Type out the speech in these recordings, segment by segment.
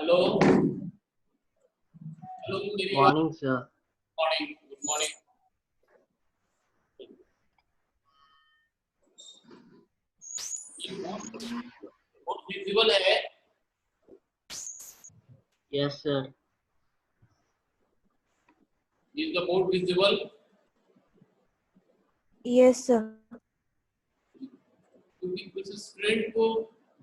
Hello hello मेरी आवाज morning sir. Morning good morning. ये बोर्ड विजिबल है? Yes sir. Is the board visible? Yes sir. क्योंकि कुछ स्टूडेंट को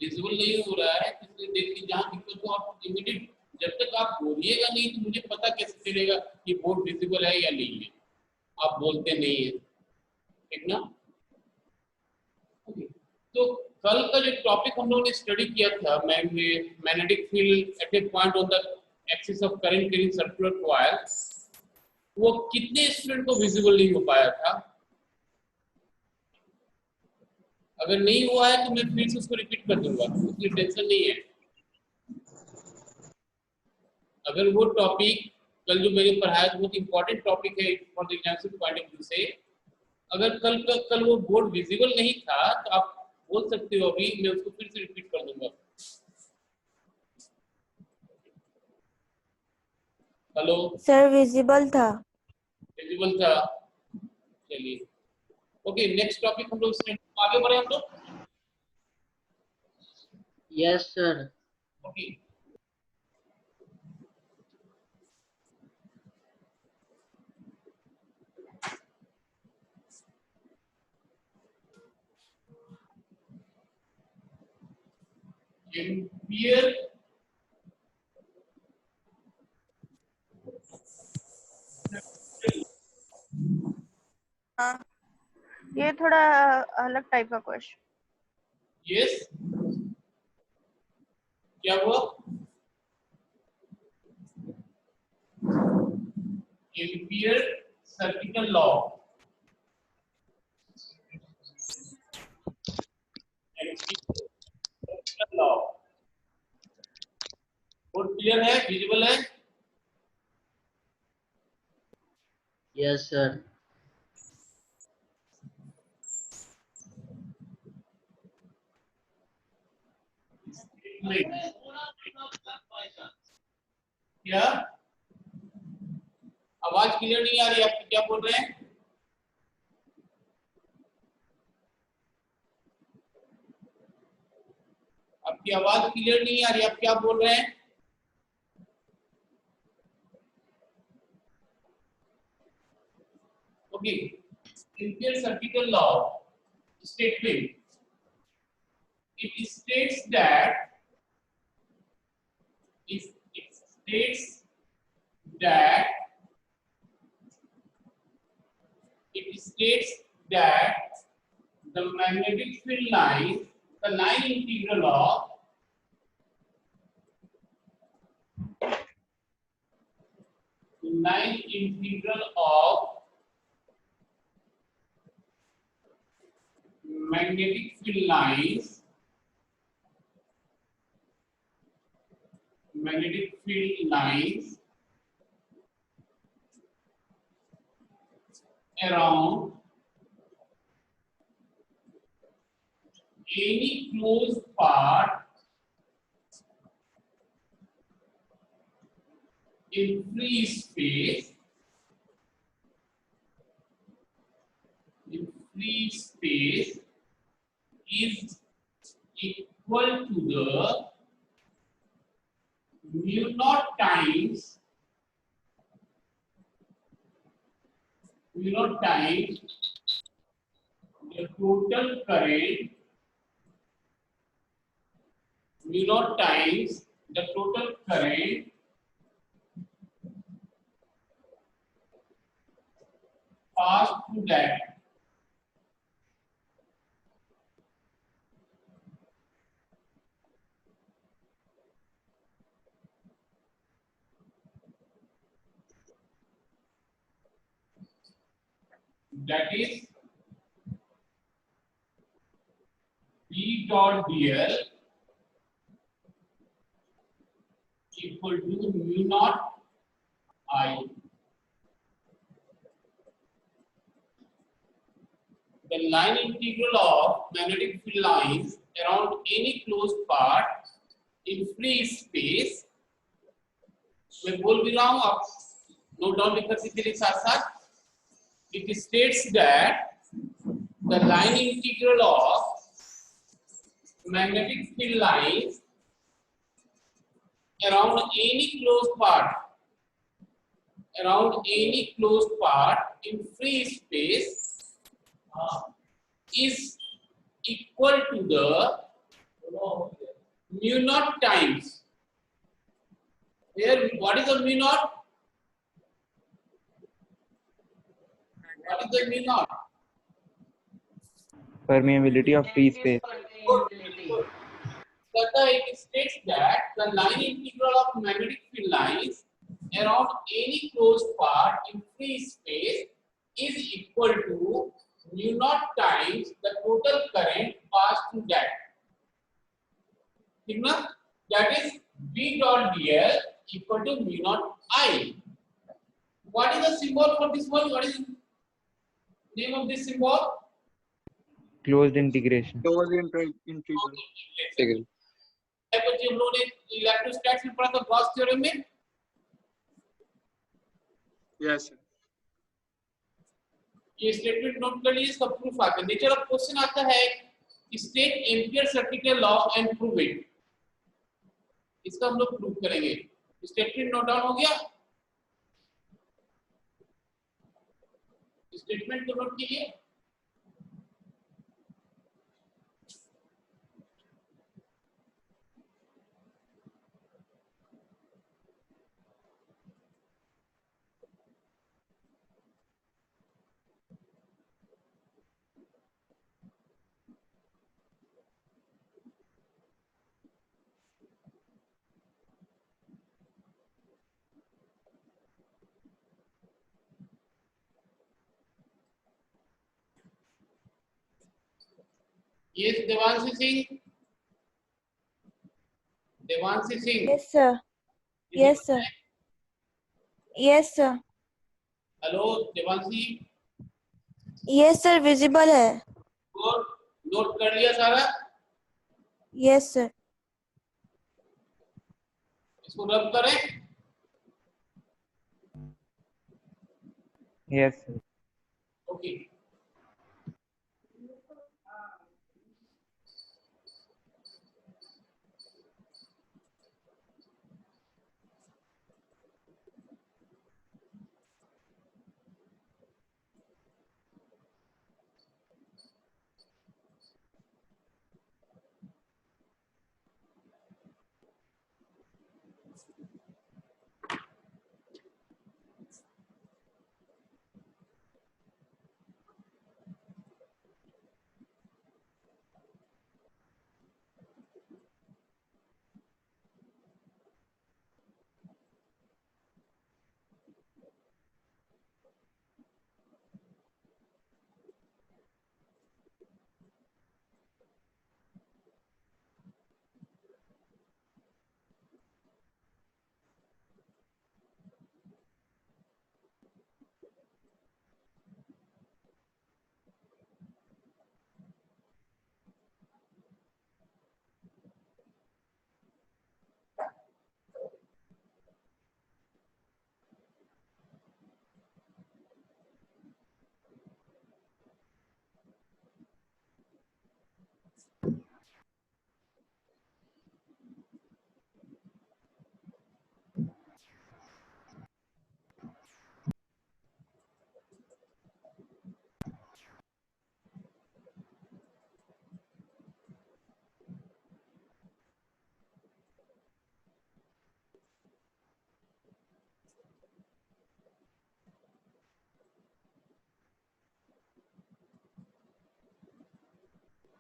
विजिबल नहीं हो रहा है, इसलिए देखिए जहाँ दिक्कत हो आप इमीडिएट, जब तक आप बोलिएगा नहीं तो मुझे पता कैसे चलेगा कि बोर्ड विजिबल है या नहीं है। आप बोलते नहीं है, ठीक ना? तो कल का जो टॉपिक हम लोगों ने स्टडी किया था, magnetic field at A point on the axis of current carrying circular coil, वो कितने स्टूडेंट को विजिबल नहीं हो पाया था? अगर नहीं हुआ है तो मैं फिर से उसको रिपीट कर दूंगा, उसकी टेंशन नहीं है। अगर वो टॉपिक कल जो मैंने पढ़ाया बहुत इंपॉर्टेंट टॉपिक है for the examination point of view से, अगर कल वो बोर्ड विजिबल नहीं था तो आप बोल सकते हो, अभी मैं उसको फिर से रिपीट कर दूंगा। हेलो सर विजिबल था। विजिबल था? चलिए ओके, नेक्स्ट टॉपिक हम लोग आगे बढ़े हम लोग। Yes sir. ओके, एम्पियर हाँ, ये थोड़ा अलग टाइप का क्वेश्चन। यस, क्या हुआ? Ampere circuital law, law board clear है, विजिबल है? Yes sir. क्या आवाज क्लियर नहीं आ रही? आप क्या बोल रहे हैं? आपकी आवाज क्लियर नहीं आ रही, आप क्या बोल रहे हैं? Okay, ampere circuital law statement, it states that it states that it states that the magnetic field lines, the line integral of magnetic field lines, magnetic field lines around any closed part in free space, is equal to the mu naught times the total current, mu naught times the total current passed through that. That is B dot dl equal to mu naught I. The line integral of magnetic field lines around any closed part in free space मैं बोल भी रहा हूं, आप note down भी कर दीजिए साथ साथ. It states that the line integral of magnetic field lines around any closed part in free space is equal to the mu naught times. Here, what is the mu naught? What is the mu naught? Permeability of free space. It states that the line integral of magnetic field lines around any closed part in free space is equal to mu naught times the total current passed through that. ठीक ना? That is V dot dl equal to mu naught I. What is the symbol for this one? What is the name of this symbol? Closed integration. Integral. बच्चे हम लोगों ने electrostatics में पढ़ा था Gauss theorem में. Yes, sir. ये statement note कर लीजिए, इसका प्रूफ आता है. नेचर ऑफ क्वेश्चन आता है state ampere circuit law and prove it. इसका हम लोग प्रूव करेंगे. स्टेटमेंट नोट डाउन हो गया. स्टेटमेंट को नोट कीजिए. Yes, Devanshi Singh. Devanshi Singh. Yes, sir. Yes, sir. Yes, sir. Hello, Devanshi. Yes, sir. Visible है. Good. नोट कर लिया सारा. Yes, sir. इसको रब करें. Yes, sir. Okay.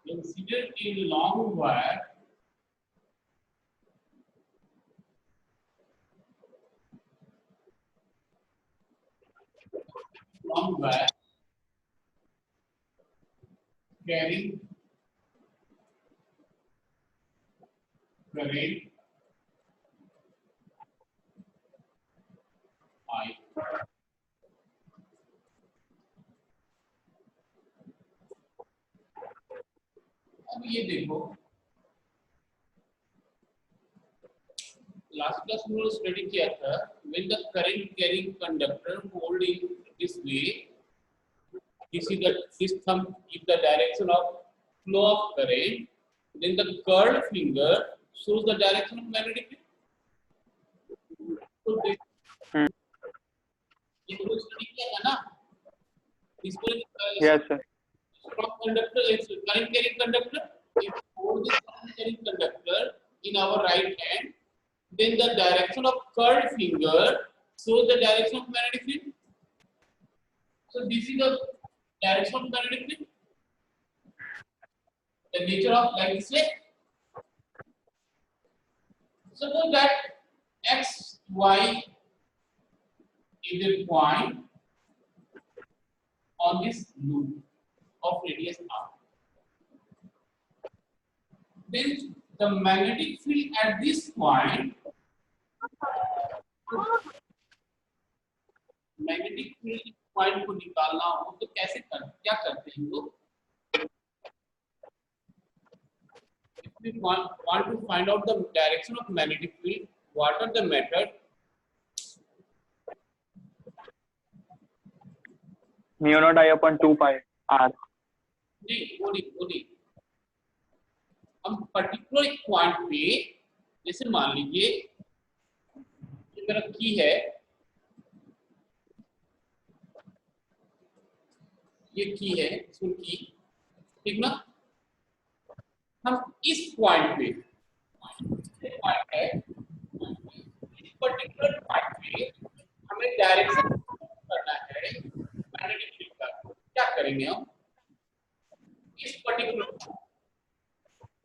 Consider a long wire carrying current I. अब ये देखो लास्ट क्लास में लोग स्टडी किया था, when the current carrying conductor hold in this way, this thumb is the direction of flow of current, then the curved finger shows the direction of magnetic field. So ये लोग study किया था ना, इसको Yes, sir. strong conductor is current carrying conductor. If we hold this current carrying conductor in our right hand, then the direction of curved finger shows the direction of magnetic field. So this is the direction of magnetic field. The nature of like this way. Suppose that x, y is a point on this loop of radius r. Then the magnetic field at this point, magnetic field point को निकालना हो तो कैसे क्या करते हैं लोग? If we want to find out the direction of magnetic field, what are the method? Mu naught I upon 2 pi r. नहीं, हम पर्टिकुलर एक पॉइंट पे, जैसे मान लीजिए ये मेरा की है, ये की है, इसमें की, ठीक ना? हम इस पॉइंट पे, पॉइंट है, इस पर्टिकुलर पॉइंट पे हमें डायरेक्शन करना है मैग्नेटिक फील्ड का। क्या करेंगे हम? इस पर्टिकुलर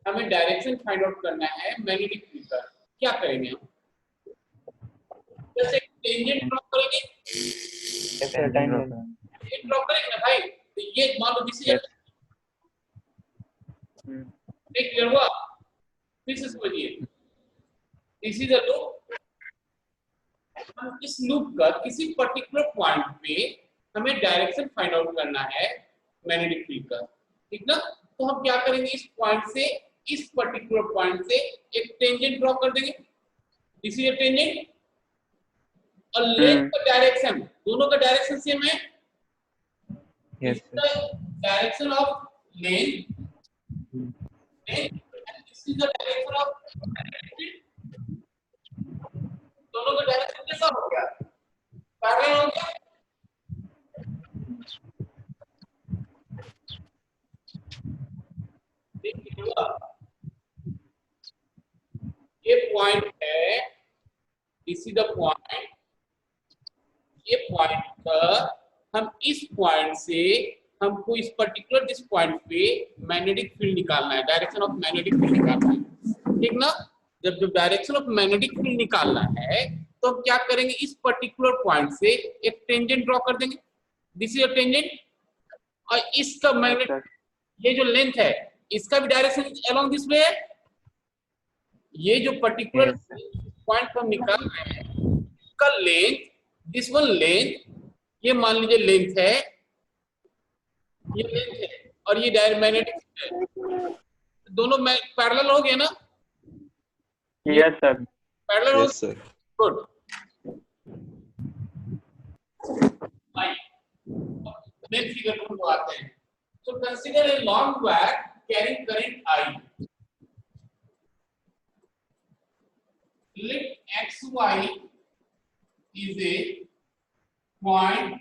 हमें डायरेक्शन फाइंड आउट करना है मैग्नेटिक फील्ड का। क्या करेंगे हम? जैसे टेंजेंट ड्रॉ करेंगे, Yes, sir. Time line. Tangent draw करेंगे ना भाई, तो ये मान लो दिस इज एक क्लियर हुआ? फिर से समझिए, दिस इज अ लूप। हम इस लूप का किसी पर्टिकुलर पॉइंट पे हमें डायरेक्शन फाइंड आउट करना है मैग्नेटिक फील्ड का, ठीक ना? तो हम क्या करेंगे, इस पॉइंट से इस पर्टिकुलर पॉइंट से एक टेंजेंट ड्रॉ कर देंगे। दिस इज अ टेंजेंट और लेंथ का डायरेक्शन, दोनों का डायरेक्शन सेम है। Yes, This is the direction of length, and this is the direction of magnetic field. दोनों का डायरेक्शन कैसा हो गया? पैरेलल हो गया। देखिएगा, ये पॉइंट है, दिस इज द पॉइंट, ये पॉइंट का हम इस पॉइंट से हमको इस पर्टिकुलर दिस पॉइंट पे मैग्नेटिक फील्ड निकालना है, डायरेक्शन ऑफ मैग्नेटिक फील्ड निकालना है, ठीक ना? जब डायरेक्शन ऑफ मैग्नेटिक फील्ड निकालना है तो हम क्या करेंगे, इस पर्टिकुलर पॉइंट से एक टेंजेंट ड्रॉ कर देंगे। दिस इज अ टेंजेंट और इसका मैग्नेटिक, ये जो लेंथ है इसका भी डायरेक्शन अलोंग दिस वे है। ये जो पर्टिकुलर पॉइंट पर हम निकाल रहे हैं इसका लेंथ, दिस वन लेंथ, ये मान लीजिए लेंथ है, ये लेंथ है और ये डायरेक्ट मैग्नेटिक है, दोनों पैरेलल हो गए ना? Yes, sir. पैरेलल हो, Yes, sir. Good. Next figure को हम आते हैं। So consider a long wire carrying current I. Let xy is a point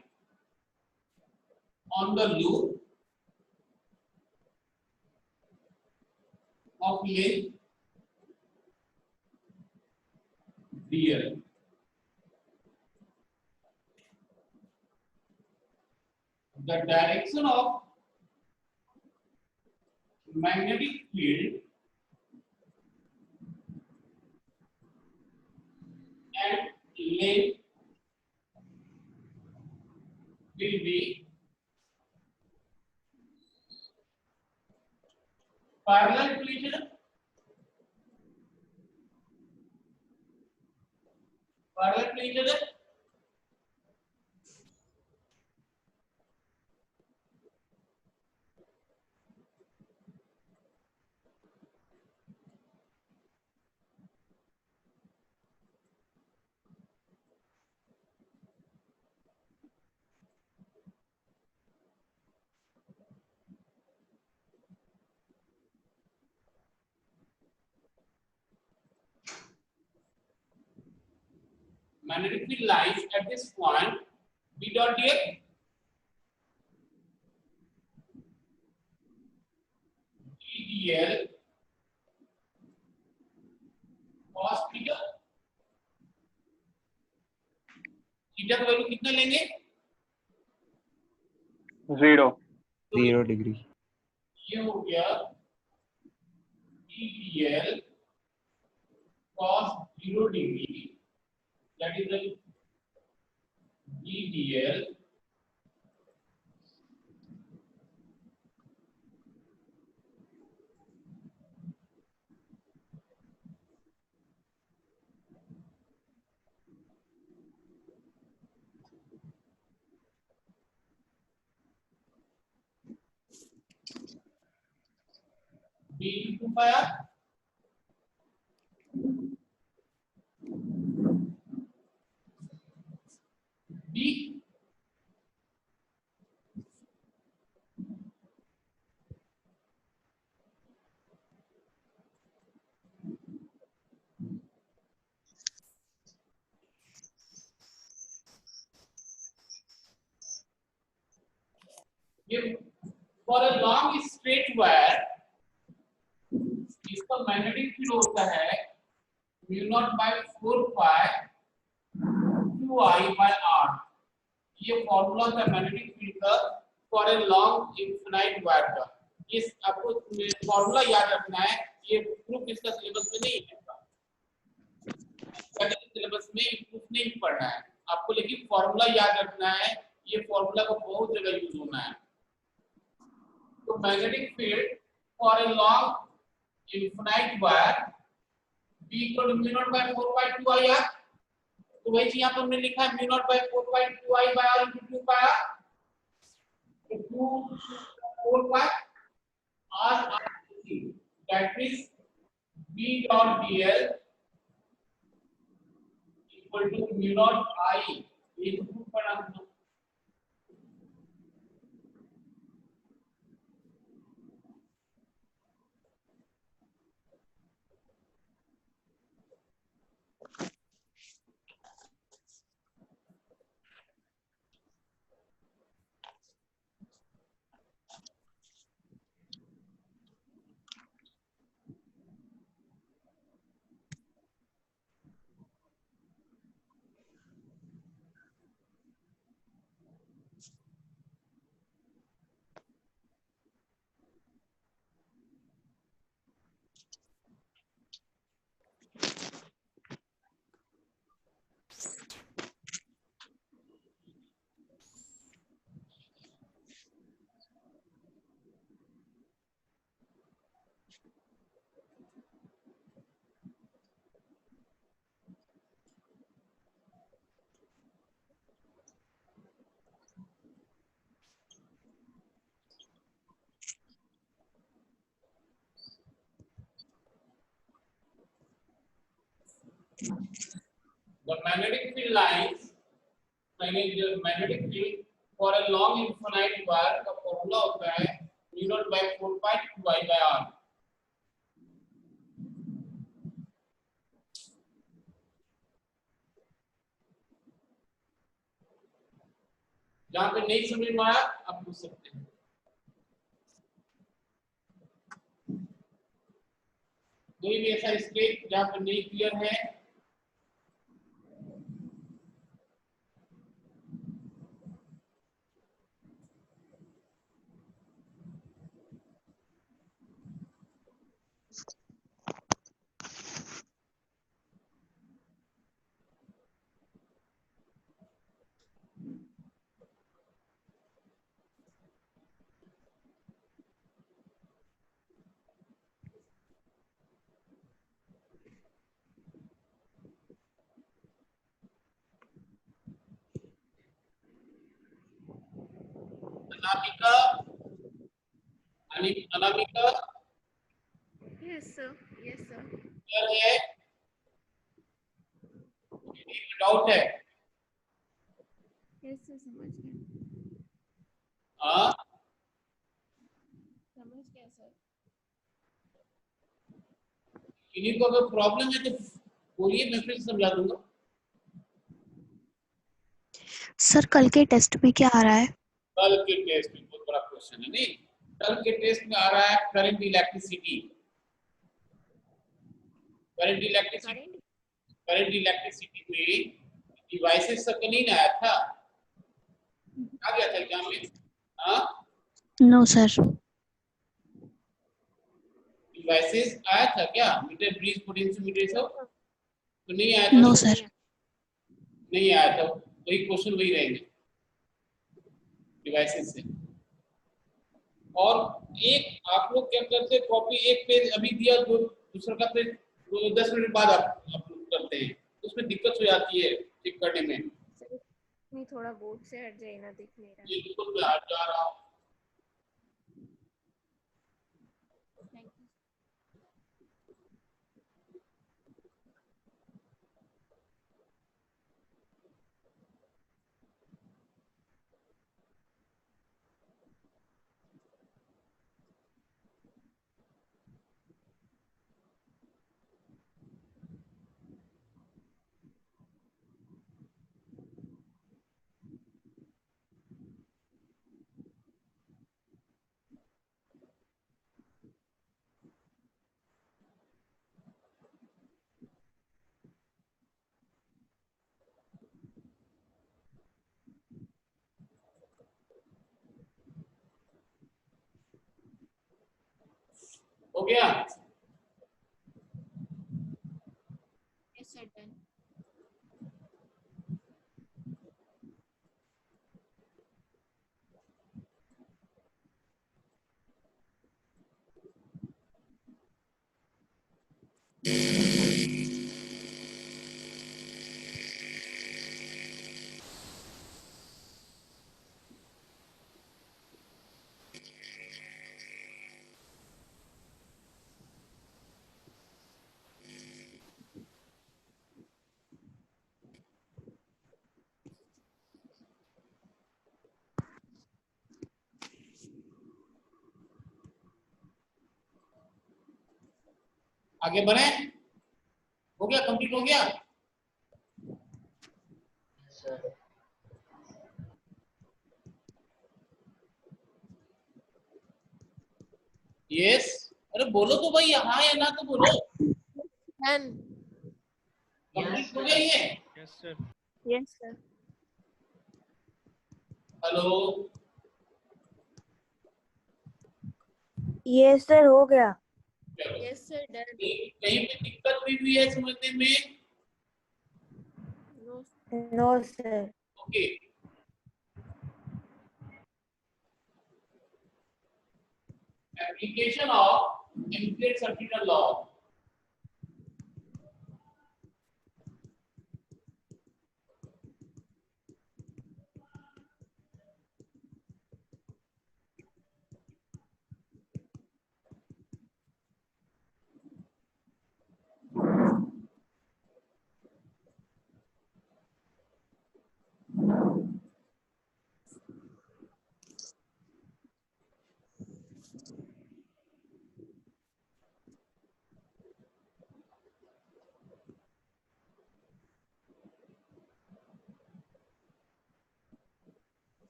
on the loop of length dl. The direction of magnetic field and length will be parallel to each other. Parallel to each other. magnetic field lies at this point B dot dl. dl cos theta, theta का value कितना लेंगे? 0. तो 0 degree. ये हो गया dl cos 0 degree, that is the dl b into pi r. B ये for a long straight wire इसका magnetic field होता है mu naught by 4 pi 2I by r. ये फॉर्मूला था मैग्नेटिक फील्ड का for a long infinite wire का. इस आपको फॉर्मूला याद रखना है. ये प्रूफ इसका सिलेबस में नहीं है, सिलेबस में प्रूफ नहीं पढ़ना है आपको, लेकिन फॉर्मूला याद रखना है. ये फॉर्मूला का बहुत जगह यूज होना है. तो magnetic field for a long infinite wire B equal to mu naught by 4 pi 2I r. तो वही चीज यहाँ पर हमने लिखा है mu naught by 4 pi 2I by r into 2 pi r. तो 2 4 pi r that is B dot dl equal to mu naught I. ये तो प्रूफ करना है. The magnetic field lines, magnetic field for a long infinite wire का formula होता है mu naught by 4 pi 2I by r. जहां पे नहीं समझ में आया आप पूछ सकते हैं. कोई भी ऐसा स्टेट जहां पे नहीं क्लियर है Anamika, Anamika Yes, sir. Yes, sir. Clear है? डाउट है? Yes, sir. समझ गया. हाँ समझ गया सर. किन्हीं को अगर प्रॉब्लम है तो बोलिए, मैं फिर समझा दूंगा. सर कल के टेस्ट में क्या आ रहा है? कल के टेस्ट में बहुत बड़ा क्वेश्चन है नहीं, कल के टेस्ट में आ रहा है करंट इलेक्ट्रिसिटी। करंट इलेक्ट्रिसिटी में डिवाइसेस सबका नहीं ना आया था, आ गया था एग्जाम में? हाँ, नो सर। डिवाइसेस आया था क्या? मीटर, ब्रिज, पोटेंशियोमीटर सब तो नहीं आया था? No sir. नहीं आया था, वही क्वेश्चन वही रहेंगे डिवाइसेस से। और एक आप लोग क्या करते हैं, कॉपी एक पेज अभी दिया, दूसरा का पेज 10 मिनट बाद आप अपलोड करते हैं, उसमें दिक्कत हो जाती है चेक करने में। नहीं, थोड़ा बोर्ड से हट जाए ना, दिख नहीं रहा। ये बिल्कुल मैं हट जा रहा हूँ। हो गया? Yes sir, done. आगे बढ़े? हो गया, कंप्लीट हो गया? सर। यस, अरे बोलो तो भाई, हाँ या ना तो बोलो। डन। कंप्लीट हो गया ये? Yes sir. Yes sir. Hello, yes sir, हो गया। Yes sir, done. कहीं पे दिक्कत हुई है समझने में? No. No sir. Okay, application of Euclid's circular law.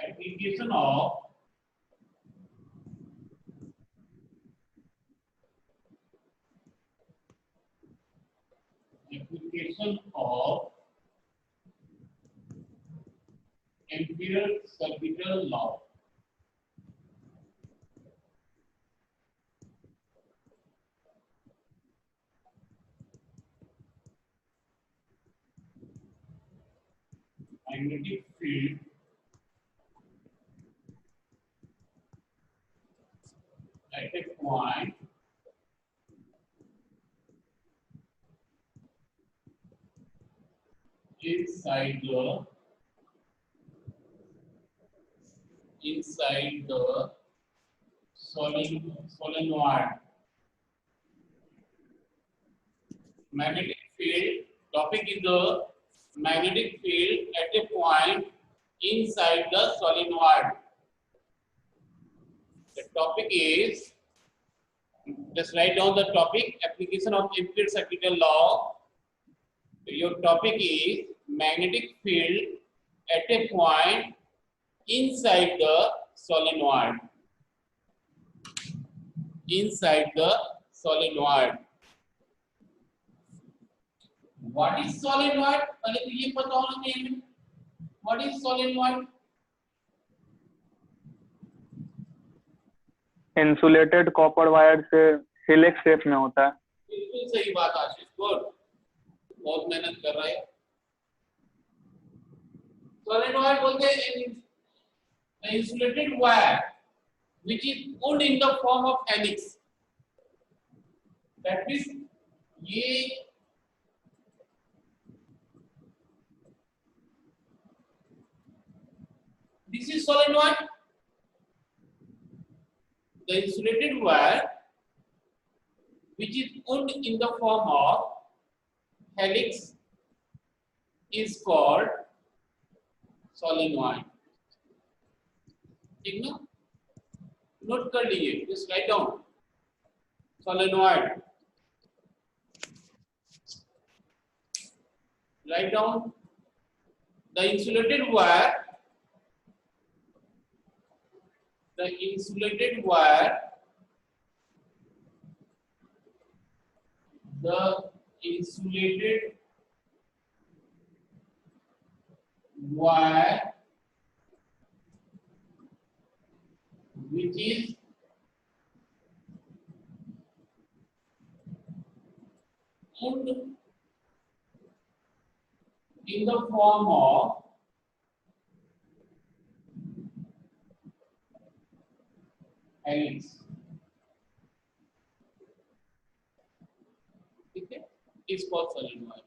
Application of Ampere's circular law. Magnetic field at a point inside the solenoid. Magnetic field, topic is the magnetic field at a point inside the solenoid. The topic is, just write down the topic, application of Euclid's circular law. Your topic is magnetic field at a point inside the solenoid. Inside the solenoid. What is solenoid? पहले तो ये पता होना चाहिए. What is solenoid? Insulated copper wire से helix shape में होता है. बिल्कुल सही बात आशीष. गुड. बहुत मेहनत कर रहे हैं. Solenoid बोलते हैं an insulated wire which is wound in the form of helix. That means ये this is solenoid. The insulated wire which is wound in the form of helix is called solenoid. ठीक ना? Note कर लीजिए. Just write down solenoid. Write down the insulated wire. The insulated wire. The insulated wire which is wound in the form of helix. ठीक है? Is called solenoid.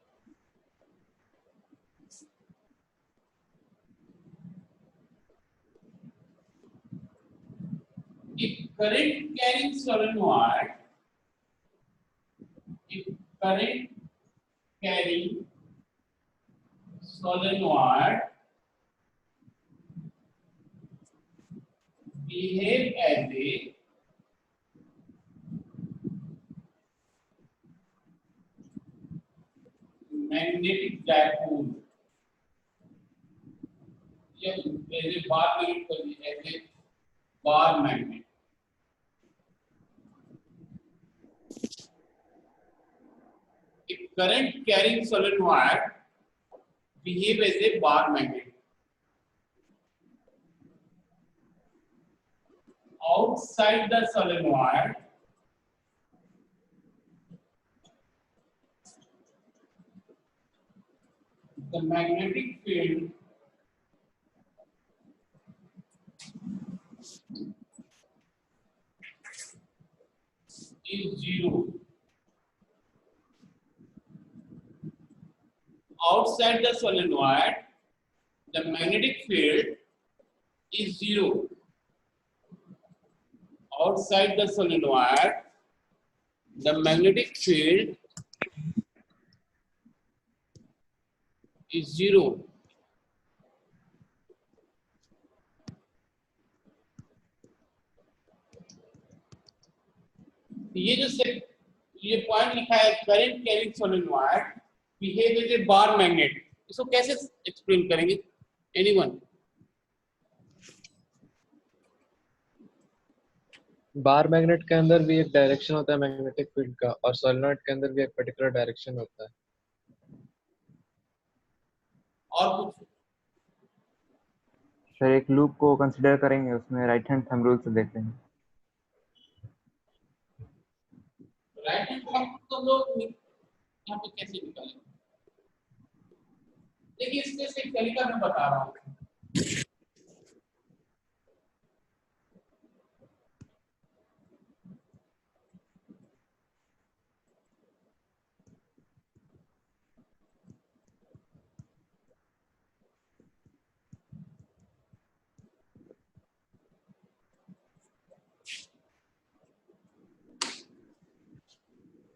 If current carrying solenoid, if current carrying solenoid behave as a magnetic dipole, या as a bar magnet कर दिया, as a bar magnet. If current carrying solenoid behave as a bar magnet, outside the solenoid the magnetic field is zero. Outside the solenoid, the magnetic field is zero. Outside the solenoid, the magnetic field is zero. ये point लिखा है current carrying solenoid behave as a bar magnet, इसको कैसे explain करेंगे? Anyone? Bar magnet के अंदर भी एक डायरेक्शन होता है मैग्नेटिक फील्ड का, और सोलेनॉइड के अंदर भी एक पर्टिकुलर डायरेक्शन होता है. और कुछ? सर एक लूप को कंसीडर करेंगे, उसमें राइट हैंड थंब रूल से देख लेंगे. राइट हैंड थंब तो लोग यहाँ पे कैसे निकालेंगे? देखिए इसके से एक तरीका मैं बता रहा हूँ.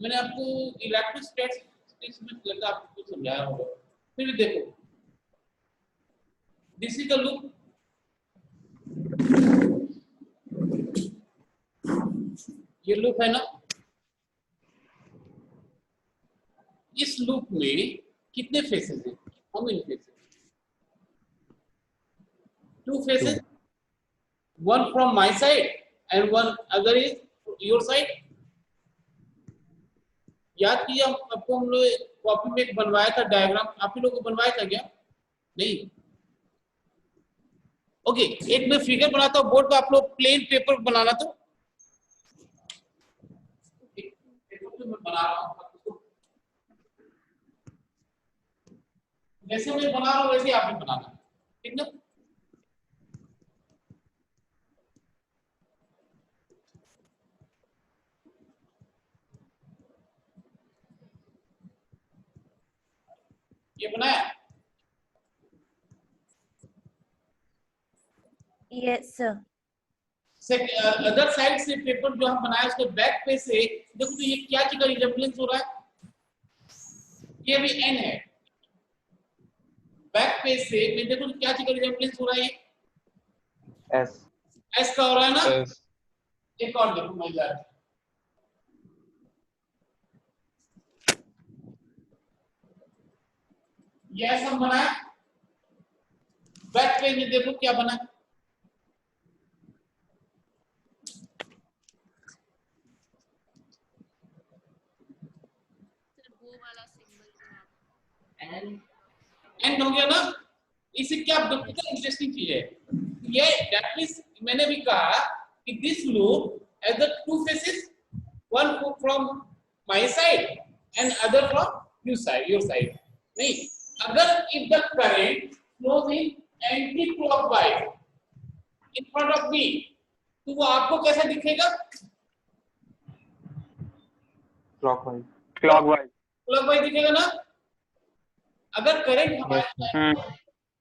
मैंने आपको इलेक्ट्रोस्टैटिक्स में लगा आपको समझाया होगा, फिर देखो. This is the loop. ये लूप है ना, इस लूप में कितने फेसेस हैं? How many faces? 2 faces, one from my side and one other is your side. याद किया आपको, हम लोग कॉपी में एक बनवाया था डायग्राम, आप ही लोगों को बनवाया था क्या? नहीं। ओके, एक मैं फिगर बनाता हूँ बोर्ड पे, आप लोग प्लेन पेपर बनाना, तो पेपर मैं बना रहा हूँ, जैसे मैं बना रहा हूँ वैसे आप भी बनाना, ठीक ना? ये बनाया? Yes, sir. अदर साइड से पेपर जो हम बनाया उसके बैक पे से देखो तो ये क्या चीज का रिजेम्बलेंस हो रहा है? ये भी एन है, बैक पे से मैं देखो तो क्या चीज का रिजेम्बलेंस हो रहा है? ये S. एस का हो रहा है ना? Yes. एक और देखो मैं जा रहा हूं, ये ऐसा बनाया, बैक पे में देखो क्या बना, एंड हो गया ना? इसे क्या कितना इंटरेस्टिंग चीज है ये, दैट मींस मैंने भी कहा कि this loop as the 2 faces, one from my side and other from your side. नहीं, अगर if the current flows in anti-clockwise in front of me, तो वो आपको कैसा दिखेगा? Clockwise. क्लॉकवाइज। क्लॉकवाइज दिखेगा ना? अगर करंट हमारे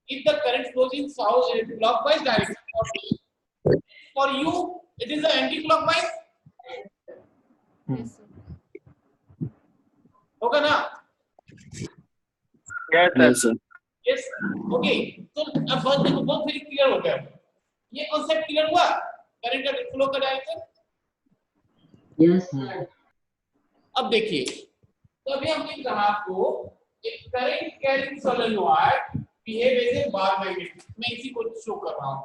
if the current flows in south clockwise direction, for you it is the anti-clockwise, Yes, sir. होगा ना? Yes sir. Yes, okay. तो अब बहुत देखो, बहुत वेरी क्लियर हो गया, ये कॉन्सेप्ट क्लियर हुआ करंट का फ्लो का डायरेक्शन। Yes, sir. अब देखिए, तो अभी हमने कहा आपको एक current carrying solenoid behave as a bar magnet, मैं इसी को शो कर रहा हूं।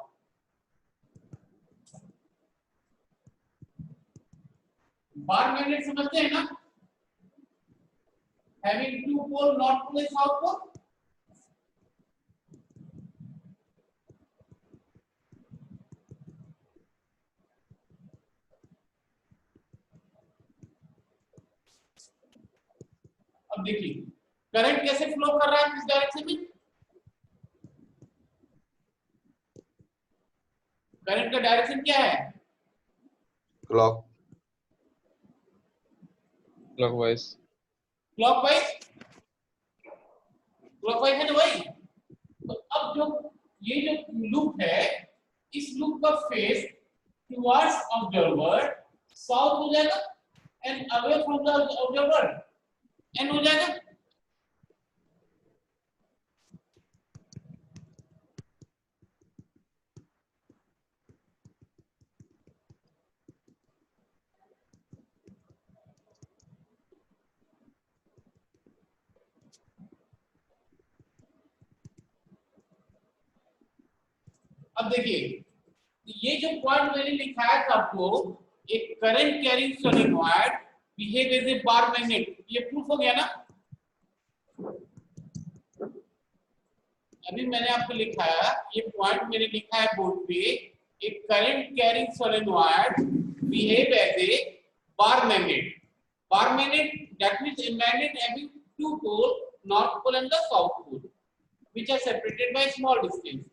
बार मैग्नेट समझते हैं ना, having 2 pole north pole and south pole, अब देखिए करंट कैसे फ्लो कर रहा है किस डायरेक्शन में, करंट का डायरेक्शन क्या है? Clockwise. क्लॉकवाइज, क्लॉकवाइज है ना भाई। तो अब जो ये जो लूप है, इस लूप का फेस टुवर्ड्स ऑब्जर्वर साउथ हो जाएगा and away from the observer N हो जाएगा। अब देखिए ये जो पॉइंट मैंने लिखाया था आपको, एक current carrying solenoid behave as a bar magnet, ये प्रूफ हो गया ना। अभी मैंने आपको लिखाया, ये पॉइंट मैंने लिखा है बोर्ड पे, एक current carrying solenoid behave as a bar magnet. Bar magnet that means a magnet having 2 pole, north pole and the south pole, which are separated by small distance.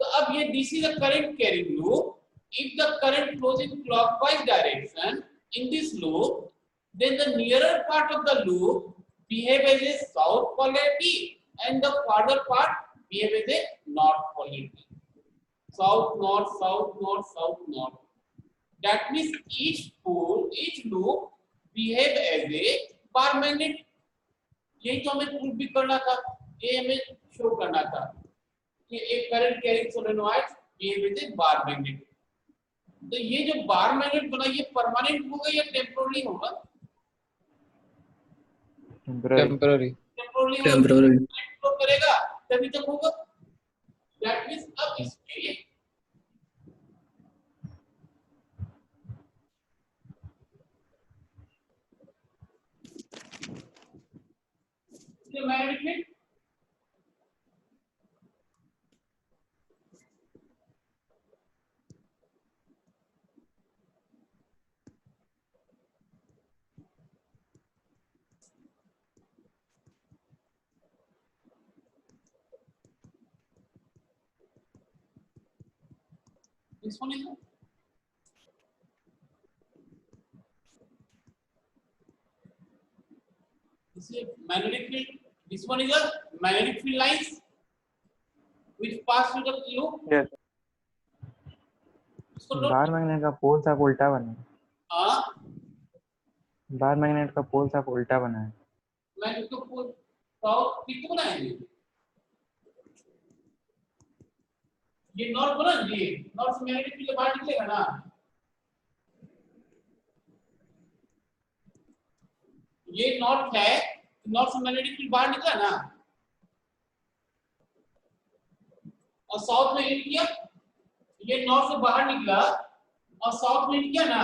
तो अब ये this is a current carrying loop. If the current flows in clockwise direction in this loop, then the nearer part of the loop behave as a south polarity and the farther part behave as a north polarity. South north, south north, south north. That means each pole, each loop behave as a bar magnet. यही तो हमें proof भी करना था, ये हमें show करना था कि एक current carrying solenoid behave as a bar magnet. तो ये जो बार मैग्नेट बना ये परमानेंट होगा या टेम्पोररी होगा? टेम्पररी टेम्पररी टेम्पोररी फ्लो करेगा तभी तक होगा। दैट मींस अब इसके magnetic field this one is this is magnetic field. This one is a magnetic field lines which pass through the loop. Yes. इसको note बार मैग्नेट का पोल साफ उल्टा बना है। हाँ बार मैग्नेट का पोल साफ उल्टा बना है। मैं इसको साउथ किसको बनाएंगे? ये नॉर्थ बना ये नॉर्थ से मैग्नेटिक फील्ड बाहर निकलेगा ना। ये नॉर्थ है नॉर्थ से मैग्नेटिक फील्ड बाहर निकला ना और साउथ में हिट किया। ये नॉर्थ से बाहर निकला और साउथ में हिट किया ना।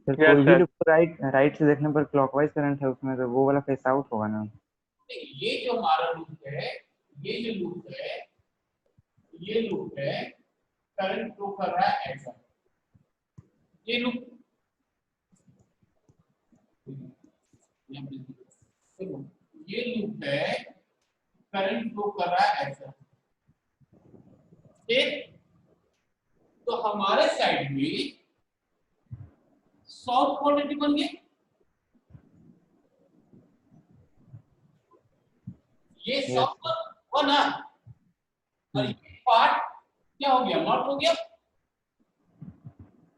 सर Yes, कोई भी sir. लूप राइट से देखने पर क्लॉकवाइज करंट है उसमें, तो वो वाला फेस आउट होगा ना। ये जो हमारा लूप है ये जो लूप है ये लूप है करंट फ्लो कर रहा है ऐसा। ये लूप ये लूप है करंट फ्लो कर रहा है ऐसा। ठीक तो हमारे साइड में साउथ क्वाड्रेंट बन गया। ये साउथ हुआ ना और ये पार्ट क्या हो गया नॉर्थ हो गया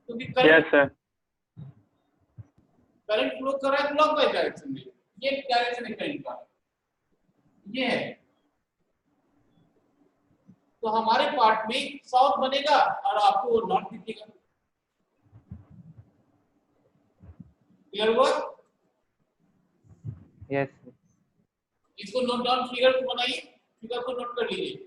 क्योंकि Yes, sir. करंट फ्लो कर रहा है क्लॉकवाइज डायरेक्शन में। ये डायरेक्शन है करंट का ये है। तो हमारे पार्ट में साउथ बनेगा और आपको नॉर्थ दिखेगा। क्लियर हुआ? यस इसको नोट डाउन फिगर को बनाइए फिगर को नोट कर लीजिए।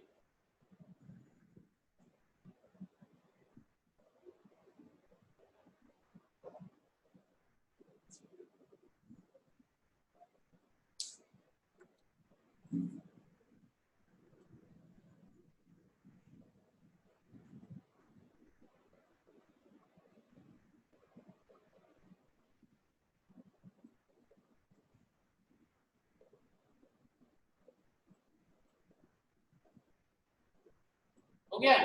हो गया?